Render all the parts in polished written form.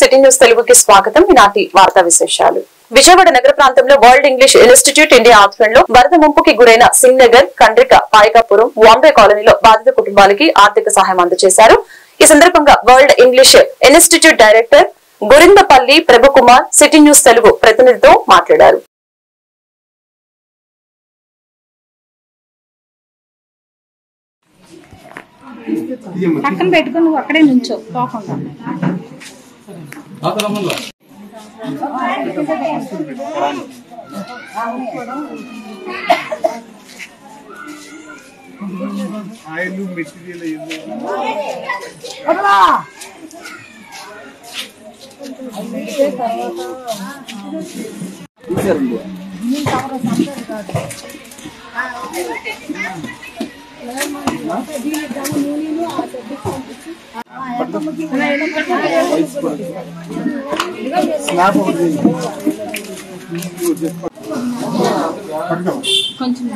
City news తెలుగుకి స్వాగతం. ఈనాటి వార్తా విశేషాలు. విజయవాడ నగర ప్రాంతంలో వరల్డ్ ఇంగ్లీష్ ఇన్స్టిట్యూట్ ఇండియా ఆధ్వర్యంలో వరద ముంపుకి గురైన సింగ్ నగర్, కండ్రిక, పాయకాపురం, వాంబే కాలనీలో బాధిత కుటుంబాలకి ఆర్థిక సహాయం అందజేశారు. ఈ సందర్భంగా world English institute director Gurindapalli Prabhukumar city news Telugu ప్రతినిధితో మాట్లాడారు. పక్కన పెట్టుకుని నువ్వు అక్కడే నుంచో పోకుండా. కొంచెం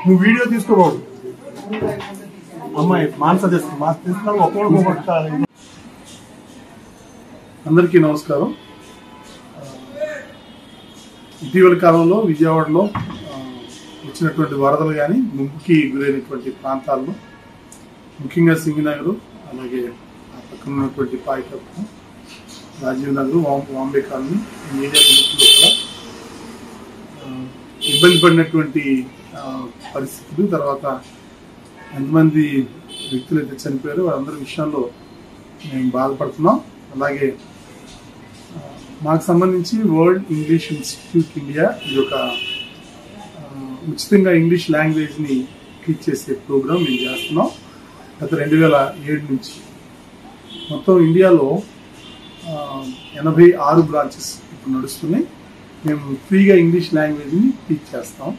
నువ్వు వీడియో తీసుకోబాబు. అమ్మాయి మానస తీసుకున్నావు ఒక్కొక్కటి. అందరికీ నమస్కారం. ఇటీవల కాలంలో విజయవాడలో వచ్చినటువంటి వరదలు కానీ ముంపుకి గురైనటువంటి ప్రాంతాల్లో ముఖ్యంగా సింగనగర్, అలాగే ఆ పక్కన ఉన్నటువంటి పాయకప్పు, రాజీవ్ నగర్, వాంబే కాలనీ ఈ ఏరియా ముఖ్యులు కూడా ఇబ్బంది పడినటువంటి పరిస్థితులు, తర్వాత ఎంతమంది వ్యక్తులు అయితే చనిపోయారో వాళ్ళందరి విషయంలో మేము బాధపడుతున్నాం. అలాగే మాకు సంబంధించి వరల్డ్ ఇంగ్లీష్ ఇన్స్టిట్యూట్ ఇండియా ఇది ఒక ఉచితంగా ఇంగ్లీష్ లాంగ్వేజ్ని టీచ్ చేసే ప్రోగ్రాం మేము చేస్తున్నాం. గత 2007 నుంచి మొత్తం ఇండియాలో 86 బ్రాంచెస్ ఇప్పుడు నడుస్తున్నాయి. మేము ఫ్రీగా ఇంగ్లీష్ లాంగ్వేజ్ని టీచ్ చేస్తాం.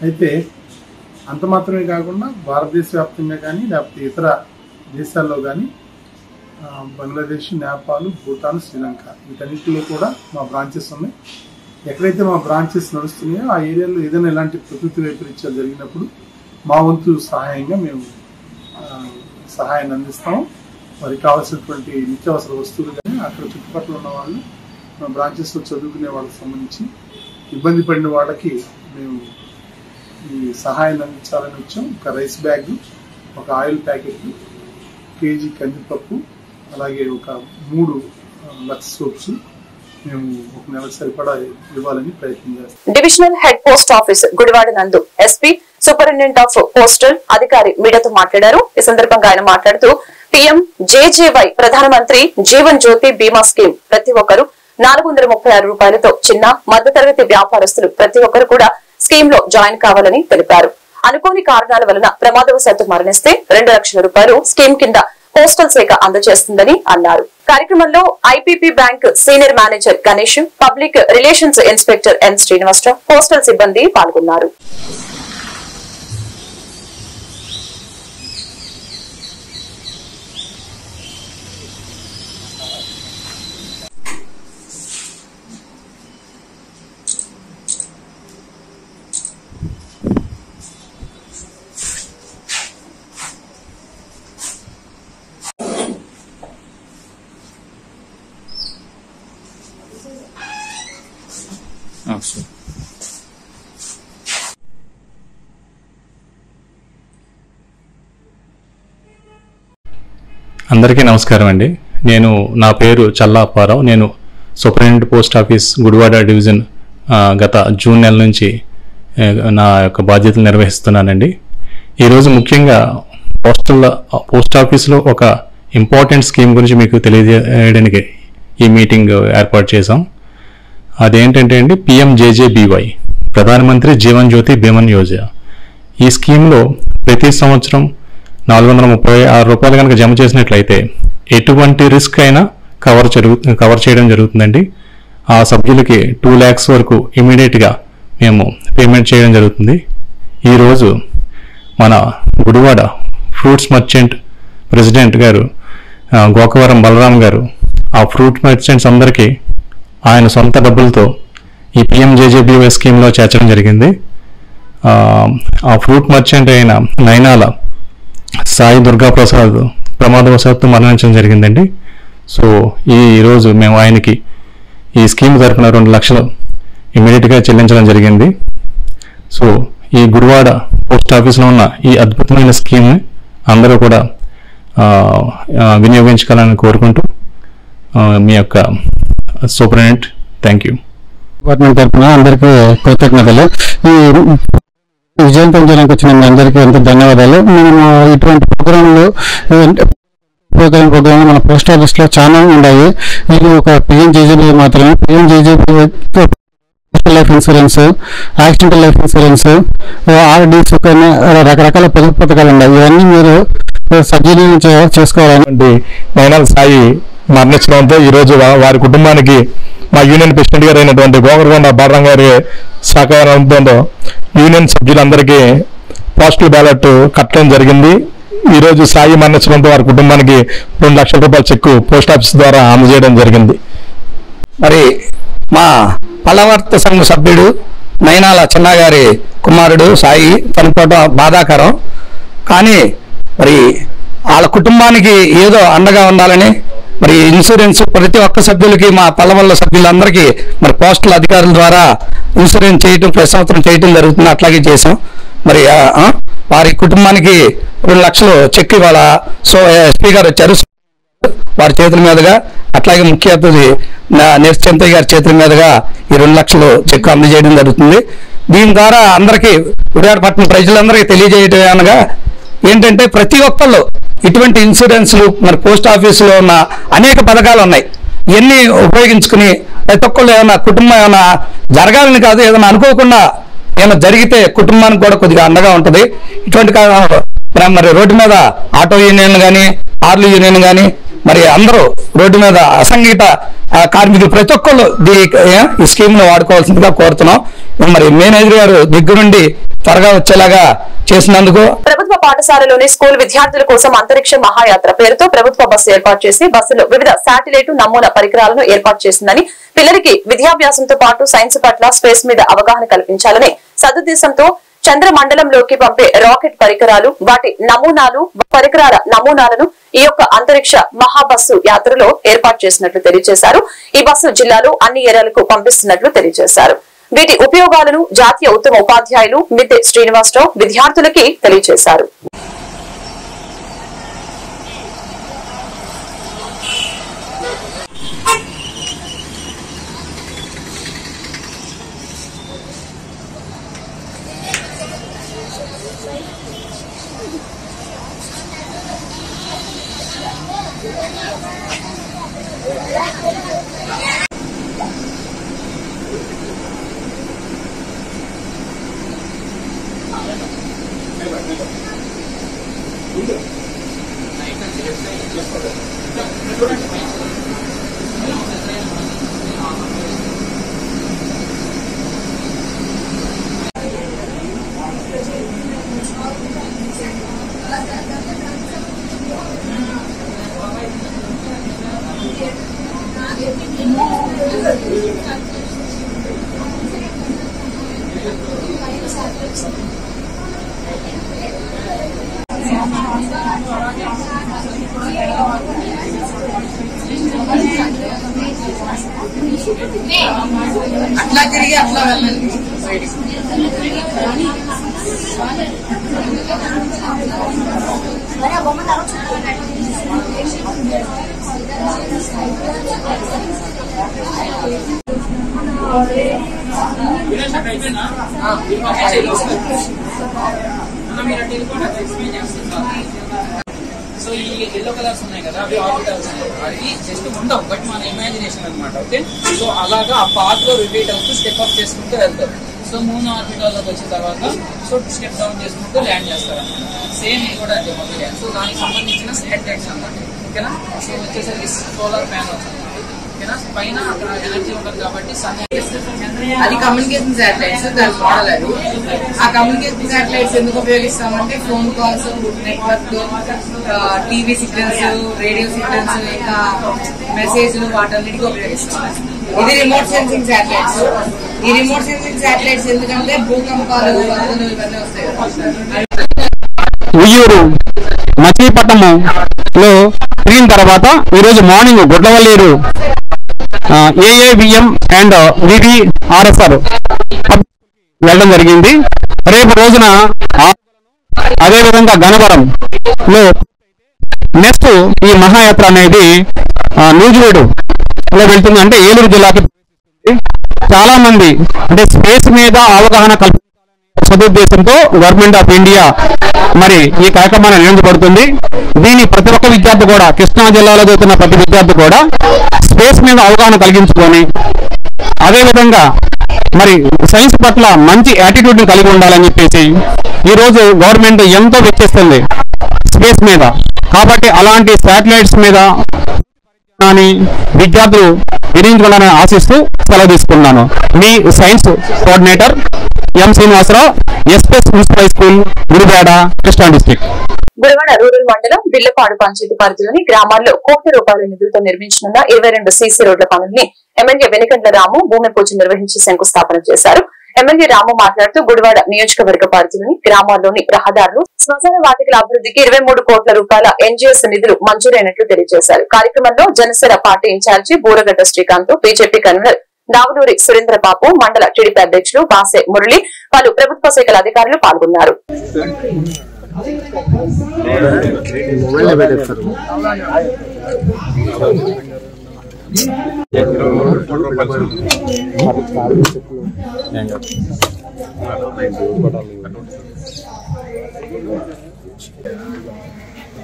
అయితే అంత మాత్రమే కాకుండా భారతదేశ వ్యాప్తంగా కానీ లేకపోతే ఇతర దేశాల్లో కానీ బంగ్లాదేశ్, నేపాల్, భూటాన్, శ్రీలంక వీటన్నిటిలో కూడా మా బ్రాంచెస్ ఉన్నాయి. ఎక్కడైతే మా బ్రాంచెస్ నడుస్తున్నాయో ఆ ఏరియాలో ఏదైనా ఇలాంటి ప్రకృతి వైపరీత్యాలు జరిగినప్పుడు మా వంతు సహాయంగా మేము సహాయాన్ని అందిస్తాము. వారికి కావాల్సినటువంటి నిత్యావసర వస్తువులు కానీ అక్కడ చుట్టుపక్కల ఉన్న వాళ్ళు మా బ్రాంచెస్లో చదువుకునే వాళ్ళకి సంబంధించి ఇబ్బంది పడిన వాళ్ళకి మేము ఈ సహాయాన్ని అందించాలని వచ్చాం. ఒక రైస్ బ్యాగ్, ఒక ఆయిల్ ప్యాకెట్, కేజీ కందిపప్పు, అలాగే ఒక 3 లక్స్ సోప్స్ మేము ఒక నెలకు సరిపడా ఇవ్వాలని ప్రయత్నం చేస్తాం. Divisional head post office Gudivada నందు ఎస్పీ సూపరింటెండెంట్ ఆఫ్ పోస్టల్ అధికారి మీడియాతో మాట్లాడారు. ఈ సందర్భంగా ఆయన మాట్లాడుతూ PMJJY ప్రధానమంత్రి జీవన్ జ్యోతి బీమా స్కీమ్ ప్రతి ఒక్కరు 436 రూపాయలతో చిన్న మధ్యతరగతి వ్యాపారస్తులు ప్రతి ఒక్కరు కూడా స్కీమ్ లో జాయిన్ కావాలని తెలిపారు. అనుకోని కారణాల వలన ప్రమాదవశాత్తు మరణిస్తే 2 లక్షల రూపాయలు స్కీమ్ కింద పోస్టల్ శాఖ అందజేస్తుందని అన్నారు. కార్యక్రమంలో IPP bank senior manager Ganesh, public relations inspector N Srinivasarao, postal సిబ్బంది పాల్గొన్నారు. అందరికీ నమస్కారం అండి. నా పేరు చల్లా అప్పారావు. నేను superintendent post office Gudivada division గత జూన్ నెల నుంచి నా యొక్క బాధ్యతలు నిర్వహిస్తున్నానండి. ఈరోజు ముఖ్యంగా పోస్ట్ ఆఫీస్లో ఒక ఇంపార్టెంట్ స్కీమ్ గురించి మీకు తెలియజేయడానికి ఈ మీటింగ్ ఏర్పాటు చేశాం. అదేంటంటే అండి PMJJBY, ప్రధానమంత్రి జీవన్ జ్యోతి బీమన్ యోజన. ఈ స్కీమ్లో ప్రతి సంవత్సరం 436 రూపాయలు కనుక జమ చేసినట్లయితే ఎటువంటి రిస్క్ అయినా కవర్ చేయడం జరుగుతుందండి. ఆ సభ్యులకి 2 lakhs వరకు ఇమీడియట్గా మేము పేమెంట్ చేయడం జరుగుతుంది. ఈరోజు మన గుడివాడ ఫ్రూట్స్ మర్చెంట్ ప్రెసిడెంట్ గారు గోకవరం బలరాం గారు ఆ ఫ్రూట్ మర్చెంట్స్ అందరికీ ఆయన సొంత డబ్బులతో ఈ PMJJBY స్కీమ్లో చేర్చడం జరిగింది. ఆ ఫ్రూట్ మర్చెంట్ అయిన నైనాల సాయి దుర్గాప్రసాద్ ప్రమాదవశాత్తు మరణించడం జరిగిందండి. సో ఈరోజు మేము ఆయనకి ఈ స్కీమ్ తరఫున 2 లక్షలు ఇమీడియట్గా చెల్లించడం జరిగింది. సో ఈ గుడివాడ పోస్ట్ ఆఫీస్లో ఉన్న ఈ అద్భుతమైన స్కీమ్ని అందరూ కూడా వినియోగించుకోవాలని కోరుకుంటూ మీ యొక్క సూపరింటెండెంట్ థ్యాంక్ యూ. డిపార్ట్మెంట్ తరఫున అందరికీ కృతజ్ఞతలు. ఈ విజయవంతం చేయడానికి వచ్చిన మీ అందరికీ ఎంతో ధన్యవాదాలు. మేము ఇటువంటి ప్రోగ్రాంలు మన పోస్ట్ ఆఫీస్లో చాలా ఉన్నాయి. ఇది ఒక PMJJBY మాత్రమే. PMJJBY life insurance, accidental life insurance, RDs రకరకాల పొదుపు పథకాలు ఉన్నాయి. ఇవన్నీ మీరు సద్వినియోగం చేసుకోవాలండి. నైనాల్ సాయి మరణించడంతో ఈరోజు వారి కుటుంబానికి మా యూనియన్ ప్రెసిడెంట్ గారు అయినటువంటి గోకరకొండ బాలరాం గారి సహకారంతో యూనియన్ సభ్యులందరికీ పోస్టల్ బ్యాలెట్ కట్టడం జరిగింది. ఈరోజు సాయి మరణించడంతో వారి కుటుంబానికి 2 లక్షల రూపాయల చెక్కు పోస్ట్ ఆఫీస్ ద్వారా అందజేయడం జరిగింది. మరి మా పల్లవర్త సంఘ సభ్యుడు నైనాల చిన్నగారి కుమారుడు సాయి చనిపోవడం బాధాకరం. కానీ మరి వాళ్ళ కుటుంబానికి ఏదో అండగా ఉండాలని మరి ఇన్సూరెన్స్ ప్రతి ఒక్క సభ్యులకి మా పల్లవల్ల సభ్యులందరికీ మరి పోస్టల్ అధికారుల ద్వారా ఇన్సూరెన్స్ చేయటం ప్రతి సంవత్సరం చేయటం జరుగుతుంది. అట్లాగే చేసాం. మరి వారి కుటుంబానికి 2 లక్షలు చెక్ ఇవాళ SP గారు వచ్చారు వారి చేతుల మీదుగా, అట్లాగే ముఖ్య అతిథి నెస్చంతయ్య గారి చేతుల మీదుగా ఈ 2 లక్షలు చెక్ అందజేయడం జరుగుతుంది. దీని ద్వారా అందరికీ విరాటపట్నం ప్రజలందరికీ తెలియజేయటం అనగా ఏంటంటే ప్రతి ఒక్కళ్ళు ఇటువంటి ఇన్సూరెన్స్లు మరి పోస్ట్ ఆఫీసులో ఉన్న అనేక పథకాలు ఉన్నాయి. ఇవన్నీ ఉపయోగించుకుని ప్రతి ఒక్కళ్ళు ఏమైనా కుటుంబం ఏమైనా జరగాలని కాదు, ఏదైనా అనుకోకుండా ఏమైనా జరిగితే కుటుంబానికి కూడా కొద్దిగా అండగా ఉంటుంది. ఇటువంటి మరి రోడ్డు మీద ఆటో యూనియన్ కానీ ఆర్లు యూనియన్ కానీ మరి అందరూ రోడ్డు మీద అసంఘటిత కార్మికులు ప్రతి ఒక్కళ్ళు ఈ స్కీమ్ను వాడుకోవాల్సిందిగా కోరుతున్నాం. మరి మేనేజర్ గారు దగ్గరుండి త్వరగా వచ్చేలాగా చేసినందుకు. ప్రభుత్వ పాఠశాలలోని స్కూల్ విద్యార్థుల కోసం అంతరిక్ష మహాయాత్ర పేరుతో ప్రభుత్వ బస్సు ఏర్పాటు చేసి బస్సులో వివిధ శాటిలైట్ నమూనా పరికరాలను ఏర్పాటు చేసిందని, పిల్లలకి విద్యాభ్యాసంతో పాటు సైన్స్ పట్ల స్పేస్ మీద అవగాహన కల్పించాలని సదుద్దేశంతో చంద్రమండలంలోకి పంపే రాకెట్ పరికరాలు, వాటి నమూనాలు, పరికరాల నమూనాలను ఈ యొక్క అంతరిక్ష మహాబస్సు యాత్రలో ఏర్పాటు చేసినట్లు తెలియజేశారు. ఈ బస్సు జిల్లాలో అన్ని ఏరియాలకు పంపిస్తున్నట్లు తెలియజేశారు. వీటి ఉపయోగాలను జాతీయ ఉత్తమ ఉపాధ్యాయులు మిద్దె శ్రీనివాసరావు విద్యార్థులకి తెలియజేశారు. అట్లా తిరిగి అట్లా వెళ్ళండి. సో సో ఈ ఎల్లో కలర్స్ ఉన్నాయి కదా అవి ఆర్బిటల్స్ అవి జస్ట్ ఉండవు బట్ మన ఇమాజినేషన్ అనమాట. ఓకే, సో అలాగా ఆ పాత్ లో రిపీట్ అవుతూ స్టెప్ అప్ చేసుకుంటూ వెళ్తారు. సో మూన్ ఆర్బిటాల్లోకి వచ్చిన తర్వాత సో స్టెప్ డౌన్ చేసుకుంటూ ల్యాండ్ చేస్తారు అనమాట. సేమ్ ఇది కూడా అంతే మొదలు. సో దానికి సంబంధించిన శాటిలైట్స్ అన్నమాట. ఓకేనా, సో వచ్చేసరికి సోలార్ ప్యానల్స్ అన్నమాట. ఓకేనా, పైన అక్కడ ఎనర్జీ ఉంటుంది కాబట్టి సన్ అది కమ్యూనికేషన్ శాటిలైట్స్, దాని మోడల్ అది. ఆ కమ్యూనికేషన్ శాటిలైట్స్ ఎందుకు ఉపయోగిస్తామంటే phone calls, network, TV signals, radio signals, ఇంకా మెసేజ్లు వాటన్నిటికీ ఉపయోగిస్తాం. ఇది రిమోట్ సెన్సింగ్ శాటిలైట్స్. ఈ రిమోట్ సెన్సింగ్ శాటిలైట్స్ ఎందుకంటే భూకంపాలు, వరదలు ఇవన్నీ వస్తాయి కదా. ఉయ్యూరు మచిలీపట్నంలో తిరిగిన తర్వాత ఈరోజు మార్నింగ్ గుడ్లవల్లేరు ఏఏవిఎం అండ్ వివిఆర్ఎస్ఆర్ వెళ్ళడం జరిగింది. రేపు రోజున అదేవిధంగా గణవరం లో నెక్స్ట్ ఈ మహాయాత్ర అనేది నూజివేడు లో వెళ్తుంది. అంటే ఏలూరు జిల్లాకి చాలా మంది అంటే స్పేస్ మీద అవగాహన సదుద్దేశంతో గవర్నమెంట్ ఆఫ్ ఇండియా మరి ఈ కార్యక్రమాన్ని నిర్వహించబడుతుంది. దీని ప్రతి ఒక్క విద్యార్థి కూడా, కృష్ణా జిల్లాలో చదువుతున్న ప్రతి విద్యార్థి కూడా స్పేస్ మీద అవగాహన కలిగించుకొని అదేవిధంగా మరి సైన్స్ పట్ల మంచి యాటిట్యూడ్ ని కలిగి ఉండాలని చెప్పేసి ఈ రోజు గవర్నమెంట్ ఎంతో వెచ్చిస్తుంది స్పేస్ మీద. కాబట్టి అలాంటి శాటిలైట్స్ మీద విద్యార్థులు వినియోగించుకోవాలని ఆశిస్తూ సెలవు తీసుకున్నాను. మీ science coordinator M Srinivasarao, SPS municipal school, Gudivada, Krishna district. Gudivada rural మండలం బిల్లపాడు పంచాయతీ పరిధిలోని గ్రామాల్లో కోట్ల రూపాయల నిధులతో నిర్మించనున్న 22 సీసీ రోడ్ల పనుల్ని ఎమ్మెల్యే వెనికండ్ల రాము భూమి పూజ నిర్వహించి శంకుస్థాపన చేశారు. ఎమ్మెల్యే రాము మాట్లాడుతూ గుడివాడ నియోజకవర్గ పరిధిలోని గ్రామాల్లోని రహదారులు, శ్మశాన వాటికల అభివృద్ధికి 23 కోట్ల రూపాయల ఎన్జీఎస్ నిధులు మంజూరైనట్లు తెలియజేశారు. కార్యక్రమంలో Janasena party incharge Buragadda Srikanth, BJP convener Naguluri Surendrababu, మండల టీడీపీ అధ్యక్షులు బాసే మురళి, పలు ప్రభుత్వ శాఖల అధికారులు పాల్గొన్నారు.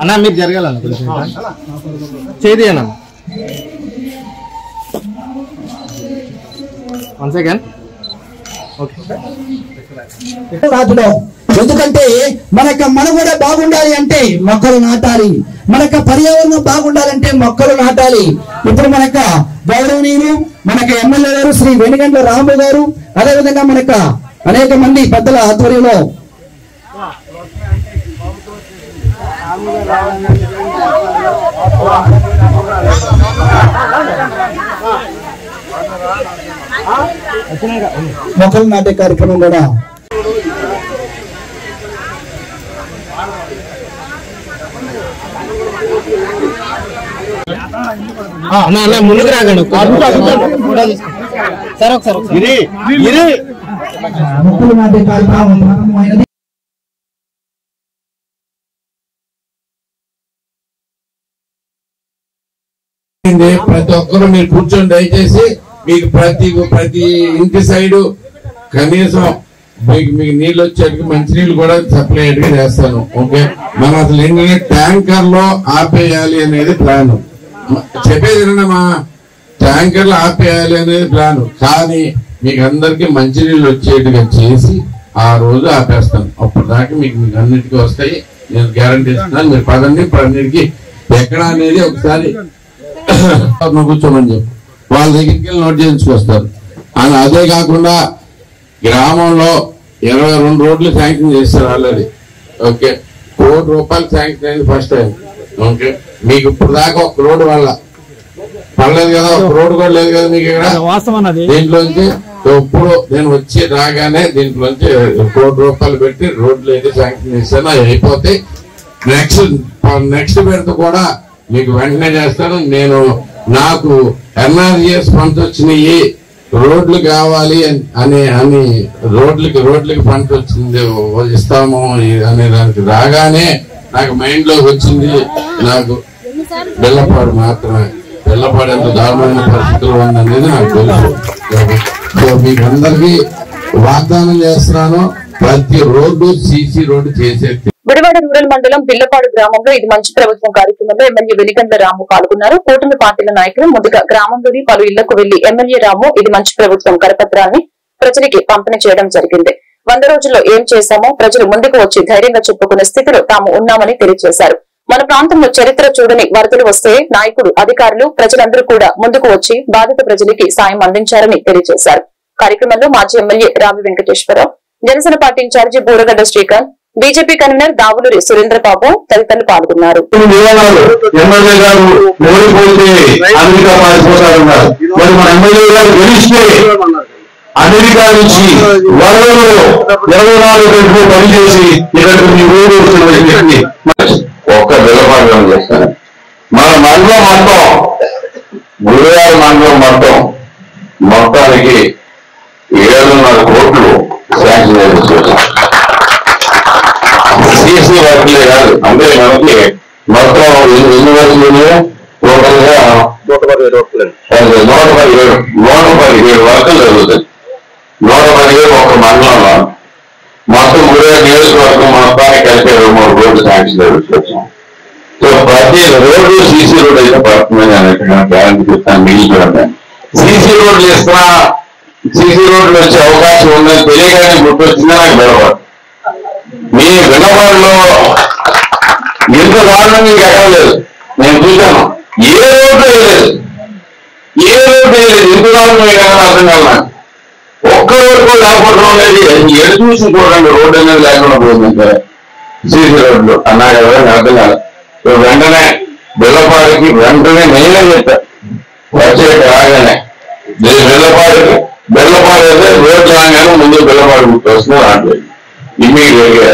అన్నా మీరు జరగాలన్న చేది అన్న వన్ సెకండ్. ఎందుకంటే మనం కూడా బాగుండాలి అంటే మొక్కలు నాటాలి, మనకు పర్యావరణం బాగుండాలంటే మొక్కలు నాటాలి. ఇప్పుడు మనకు గౌరవనీయులు మనకు ఎమ్మెల్యే గారు శ్రీ వెనిగండ్ల రాము గారు, అదేవిధంగా మనకు అనేక మంది పెద్దల ఆధ్వర్యంలో మొక్కలు నాటే కార్యక్రమం కూడా ముందుకు రాగండి. సరే ఒకసారి మొక్కలు నాటే కార్యక్రమం ప్రారంభమైనది. ప్రతి ఒక్కరు మీరు కూర్చొని దయచేసి మీకు ప్రతి ఇంటి సైడు కనీసం మీకు నీళ్ళు వచ్చేటికి మంచినీళ్ళు కూడా సప్లై అయ్యేట్టుగా చేస్తాను. ఓకే, మనం అసలు ఏంటంటే ట్యాంకర్ లో ఆపేయాలి అనేది ప్లాన్. చెప్పేది మా ట్యాంకర్లు ఆపేయాలి అనేది ప్లాన్. కానీ మీకు అందరికి మంచినీళ్ళు వచ్చేట్టుగా చేసి ఆ రోజు ఆపేస్తాను. అప్పుడు దాకా మీకు అన్నిటికీ వస్తాయి, నేను గ్యారంటీ ఇస్తున్నాను. మీరు పదన్నిటికి ఎక్కడ అనేది ఒకసారి కూర్చోమని చెప్పి వాళ్ళ దగ్గరికి వెళ్ళి నోట్ చేయించుకొస్తారు. అదే కాకుండా గ్రామంలో 22 రోడ్లు శాంక్షన్ చేస్తారు ఆల్రెడీ. ఓకే, ₹1 కోటి శాంక్షన్ అయింది ఫస్ట్ టైం. ఓకే, మీకు ఇప్పుడు దాకా ఒక రోడ్డు వల్ల పడలేదు కదా, ఒక రోడ్డు కూడా లేదు కదా మీకు ఇక్కడ. దీంట్లోంచి ఇప్పుడు నేను వచ్చి రాగానే దీంట్లోంచి ₹1 కోటి పెట్టి రోడ్లు అయితే శాంక్షన్ చేస్తాను. అవి అయిపోతే నెక్స్ట్ పెడితే కూడా మీకు వెంటనే చేస్తాను. నేను నాకు ఎన్ఆర్జీఎస్ ఫండ్స్ వచ్చినాయి, రోడ్లు కావాలి అని రోడ్లకి ఫండ్స్ వచ్చింది ఇస్తాము అనే దానికి రాగానే నాకు మైండ్ లోకి వచ్చింది నాకు బెల్లపాడు మాత్రమే. బెల్లపాడు ఎంత దారుణమైన పరిస్థితులు ఉందనేది నాకు తెలుసు. సో మీకు అందరికీ వాగ్దానం చేస్తున్నాను, ప్రతి రోడ్డు సీసీ రోడ్డు చేసేది. గుడివాడ రూరల్ మండలం బిల్లపాడు గ్రామంలో ఇది మంచి ప్రభుత్వం కార్యక్రమంలో ఎమ్మెల్యే వెలిగండ్ల రాము పాల్గొన్నారు. కూటమి పార్టీల నాయకులు ముందుగా గ్రామంలోని పలు ఇళ్లకు వెళ్లి ఎమ్మెల్యే రాము ఇది మంచి ప్రభుత్వం కరపత్రాన్ని ప్రజలకి పంపిణీ చేయడం జరిగింది. 100 రోజుల్లో ఏం చేశామో ప్రజలు ముందుకు వచ్చి ధైర్యంగా చెప్పుకునే స్థితిలో తాము ఉన్నామని తెలియజేశారు. మన ప్రాంతంలో చరిత్ర చూడని వరదలు వస్తే నాయకులు, అధికారులు, ప్రజలందరూ కూడా ముందుకు వచ్చి బాధిత ప్రజలకి సాయం అందించారని తెలియజేశారు. కార్యక్రమంలో మాజీ MLA Ravi Venkateswararao, Janasena party incharge Buragadda Srikanth, BJP convener Davuluri Surendrababu తదితరులు పాల్గొన్నారు. అమెరికా నుంచి వరదలో 24 గంటలు పనిచేసి ఇక్కడికి మీ ఊరు వచ్చిన ఒక్క బిల్లపాడు చేస్తాను. మన మండలం మొత్తం గుడివాడ మండలం మొత్తానికి 7.5 కోట్లు శాంక్షన్ చేసుకొచ్చాం. సీసీ వర్క్లే కాదు, అంటే మనకి మొత్తం ఎన్ని వర్క్లు టోటల్ గా 117 వర్కులు జరుగుతాయి. 117 ఒక మండలంలో మొత్తం గుడివాడ నియోజకవర్గం మొత్తానికి కలిపి 23 కోట్లు శాంక్షన్ చేసుకొచ్చాం. సో ప్రతి రోడ్డు సీసీ రోడ్ అయితే పడుతుందని అన్నట్టుగా గ్యారంటీ చెప్తాను. మిగిలిపోయింది సీసీ రోడ్లు ఇస్తున్నా, సీసీ రోడ్లు వచ్చే అవకాశం ఉందని తెలియగానే గుర్తొచ్చిందా నాకు బెడవాడు. మీ వినవాడలో ఎంత దారుణంగా ఎక్కడ లేదు, నేను చూశాను. ఏ రోడ్డు వేయలేదు, ఎంత దారుణం ఎక్కడ అర్థం కాదు. ఒక్క రోడ్డు కూడా లేకపోవడం అనేది ఎడు చూసి చూడండి, రోడ్డు అనేది లేకుండా పోతుంది సీసీ రోడ్లు అన్నా కదా, అర్థం కాదు. వెంటనే బిల్లపాడికి వెంటనే నేనే చెప్పాను, వచ్చే రాగానే బెల్లపాడు అయితే రోడ్డు రాగానే ముందు బిల్లపాడు వస్తుంది రావట్లేదు, ఇమ్మీడియట్ గా.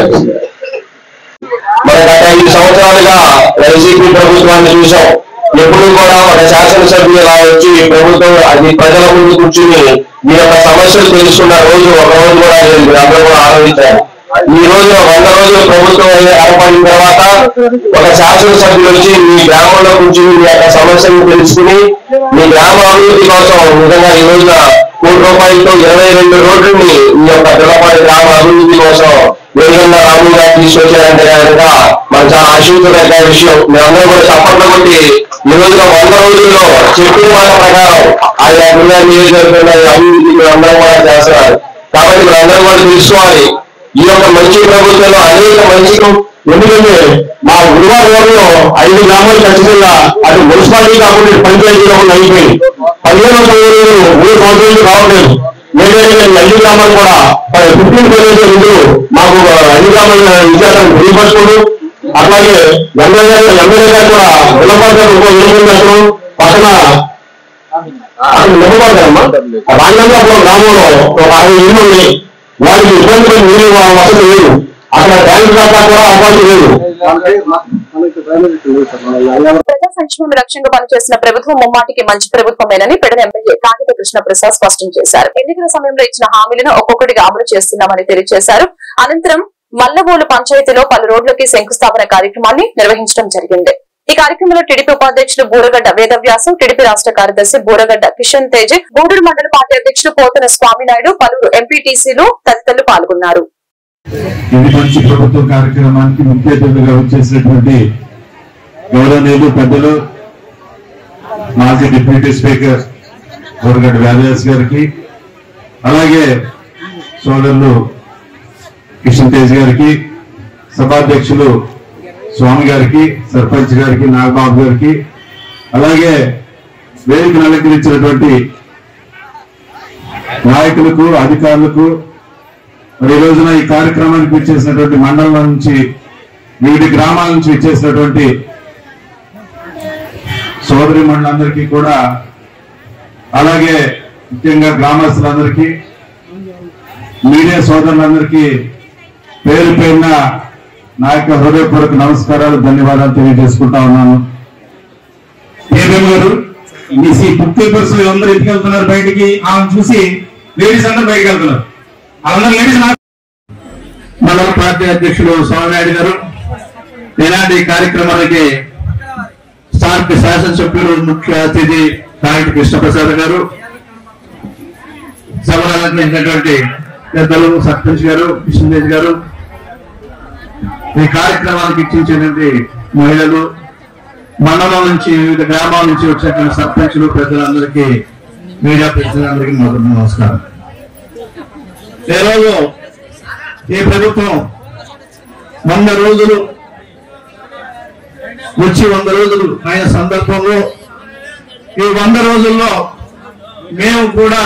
మరి గత 5 సంవత్సరాలుగా వైసీపీ ప్రభుత్వాన్ని చూసాం. ఎప్పుడు కూడా ఒక శాసనసభ్యులు ఇలా వచ్చి ప్రభుత్వం అది ప్రజల ముందు కూర్చుని మీ యొక్క సమస్యలు తెలుసుకున్న రోజు ఒక రోజు కూడా లేదు, అందరూ కూడా ఆలోచించారు. ఈ రోజు 100 రోజులు ప్రభుత్వం ఏర్పడిన తర్వాత ఒక శాసనసభ్యులు వచ్చి మీ గ్రామంలో కూర్చుని మీ యొక్క సమస్యలను తెలుసుకుని మీ గ్రామ అభివృద్ధి కోసం నిజంగా ఈ రోజున ₹1 కోటితో 22 రోడ్లని ఈ యొక్క బిల్లపాడి గ్రామ అభివృద్ధి కోసం వెలిగండ్ల రాము గారు తీసుకొచ్చారంటే కనుక మనం చాలా ఆశీర్వదమైన విషయం. మేమందరూ కూడా చప్పట్లు కొట్టి ఈ రోజున 100 రోజుల్లో చెప్పిన మాట ప్రకారం ఆయా నియోజకవర్గంలో అభివృద్ధి అందరూ కూడా చేస్తున్నారు. కాబట్టి మనందరూ కూడా తెలుసుకోవాలి, ఈ యొక్క మంచి ప్రభుత్వంలో అనేక మంచి, ఎందుకంటే మా గురువారం రోడ్లో 5 గ్రామాలు ఖచ్చితంగా అటు మున్సిపాలిటీ కాకుండా పంచాయతీలో కూడా అయిపోయింది. 15 సంవత్సరాలు 3 సంవత్సరాలు రావట్లేదు. ఏదైనా 5 గ్రామాలు కూడా 15 రోజులు మాకు 5 గ్రామాల విచారణ తెలియపరచుకోడు. అట్లాగే ఎమ్మెల్యే గారు కూడా బిల్లపాడు పక్కన నిలబడతారమ్మా. రాంగంగాపురం గ్రామంలో ఒక 60 ఇళ్ళు ఉన్నాయి. వారికి ఇబ్బందులు నీరు వసతి లేదు, అక్కడ బ్యాంకు ఖాతా కూడా అవకాశం లేదు. ప్రజా సంక్షేమం లక్ష్యంగా పనిచేసిన ప్రభుత్వం ముమ్మాటికి మంచి ప్రభుత్వమేనని పెడన ఎమ్మెల్యే కాగిత కృష్ణప్రసాద్ స్పష్టం చేశారు. ఎన్నికల సమయంలో ఇచ్చిన హామీలను ఒక్కొక్కటిగా అమలు చేస్తున్నామని తెలియజేశారు. అనంతరం మల్లవోలు పంచాయతీలో పలు రోడ్లకి శంకుస్థాపన కార్యక్రమాన్ని నిర్వహించడం జరిగింది. ఈ కార్యక్రమంలో టీడీపీ ఉపాధ్యక్షులు బూరగడ్డ వేదవ్యాసం, టీడీపీ రాష్ట్ర కార్యదర్శి బూరగడ్డ కిషన్ తేజ్, గూడూరు మండల పార్టీ అధ్యక్షులు పోతన స్వామినాయుడు, పలువురు ఎంపీటీసీలు తదితరులు పాల్గొన్నారు. ఇది మంచి ప్రభుత్వ కార్యక్రమానికి ముఖ్య అతిథిగా వచ్చేసినటువంటి గౌరవనీయులు పెద్దలు మాజీ డిప్యూటీ స్పీకర్ బూరగడ్డ వేదవ్యాస్ గారికి, అలాగే సోదరులు కిషన్ తేజ్ గారికి, సభాధ్యక్షులు స్వామి గారికి, సర్పంచ్ గారికి, నాగబాబు గారికి, అలాగే వేదికను అలంకరించినటువంటి నాయకులకు, అధికారులకు, మరి ఈ రోజున ఈ కార్యక్రమానికి ఇచ్చేసినటువంటి మండలం నుంచి, వివిధ గ్రామాల నుంచి ఇచ్చేసినటువంటి సోదరి మండలందరికీ కూడా, అలాగే ముఖ్యంగా గ్రామస్తులందరికీ, మీడియా సోదరులందరికీ పేరు పేరున నా యొక్క హృదయపూర్వక నమస్కారాలు, ధన్యవాదాలు తెలియజేసుకుంటా ఉన్నాను. ఏబిఎం గారు మీ బుక్ పేపర్స్ అందరూ ఇంటికి వెళ్తున్నారు బయటికి, ఆమె చూసి లేడీస్ అందరూ బయటకు వెళ్తున్నారు. అందరూ లేడీస్. మండల పార్టీ అధ్యక్షులు స్వామినాయుడు గారు, ఈనాటి కార్యక్రమానికి స్థానిక శాసనసభ్యులు ముఖ్య అతిథి కాగిత కృష్ణప్రసాద్ గారు, సభలో అలంకరించినటువంటి పెద్దలు సర్పంచ్ గారు కృష్ణదేజ్ గారు, ఈ కార్యక్రమానికి ఇచ్చించినటువంటి మహిళలు, మండలం నుంచి వివిధ గ్రామాల నుంచి వచ్చినటువంటి సర్పంచులు, పెద్దలందరికీ, మీడియా ప్రతినిధులందరికీ మొదటి నమస్కారం. ఈరోజు ఈ ప్రభుత్వం 100 రోజులు వచ్చి 100 రోజులు అయిన సందర్భంలో ఈ 100 రోజుల్లో మేము కూడా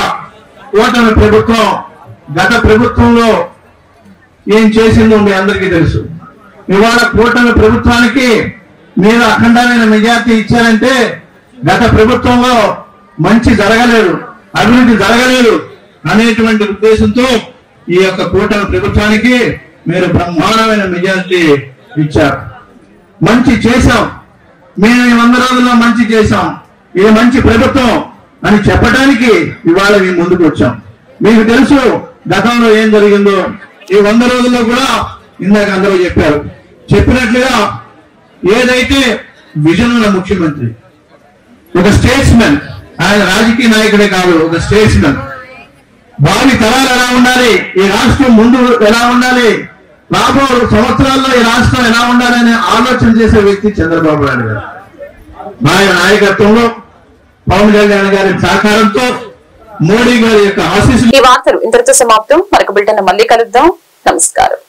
కూటమి ప్రభుత్వం గత ప్రభుత్వంలో ఏం చేసిందో మీ అందరికీ తెలుసు. ఇవాళ కూటమి ప్రభుత్వానికి మీరు అఖండమైన మెజార్టీ ఇచ్చారంటే గత ప్రభుత్వంలో మంచి జరగలేదు, అభివృద్ధి జరగలేదు అనేటువంటి ఉద్దేశంతో ఈ యొక్క కూటమి ప్రభుత్వానికి మీరు బ్రహ్మాండమైన మెజార్టీ ఇచ్చారు. మంచి చేశాం, మేము ఈ 100 రోజుల్లో మంచి చేశాం, ఇది మంచి ప్రభుత్వం అని చెప్పడానికి ఇవాళ మేము ముందుకు వచ్చాం. మీకు తెలుసు గతంలో ఏం జరిగిందో. ఈ 100 రోజుల్లో కూడా ఇందాక అందరూ చెప్పినట్లుగా ఏదైతే విజన్ ఉన్న ముఖ్యమంత్రి, ఒక స్టేట్స్మెన్, ఆయన రాజకీయ నాయకుడే కాదు, ఒక స్టేట్స్మెన్, భావి తరాలు ఎలా ఉండాలి, ఈ రాష్ట్రం ముందు ఎలా ఉండాలి, రాబో సంవత్సరాల్లో ఈ రాష్ట్రం ఎలా ఉండాలని ఆలోచన చేసే వ్యక్తి చంద్రబాబు నాయుడు గారు. ఆయన నాయకత్వంలో పవన్ కళ్యాణ్ గారి సహకారంతో మోడీ గారి యొక్క ఆశీస్సులు. ఈ వార్తలు ఇంతటితో సమాప్తం. మరొక బిల్టన్ మళ్ళీ కలుద్దాం. నమస్కారం.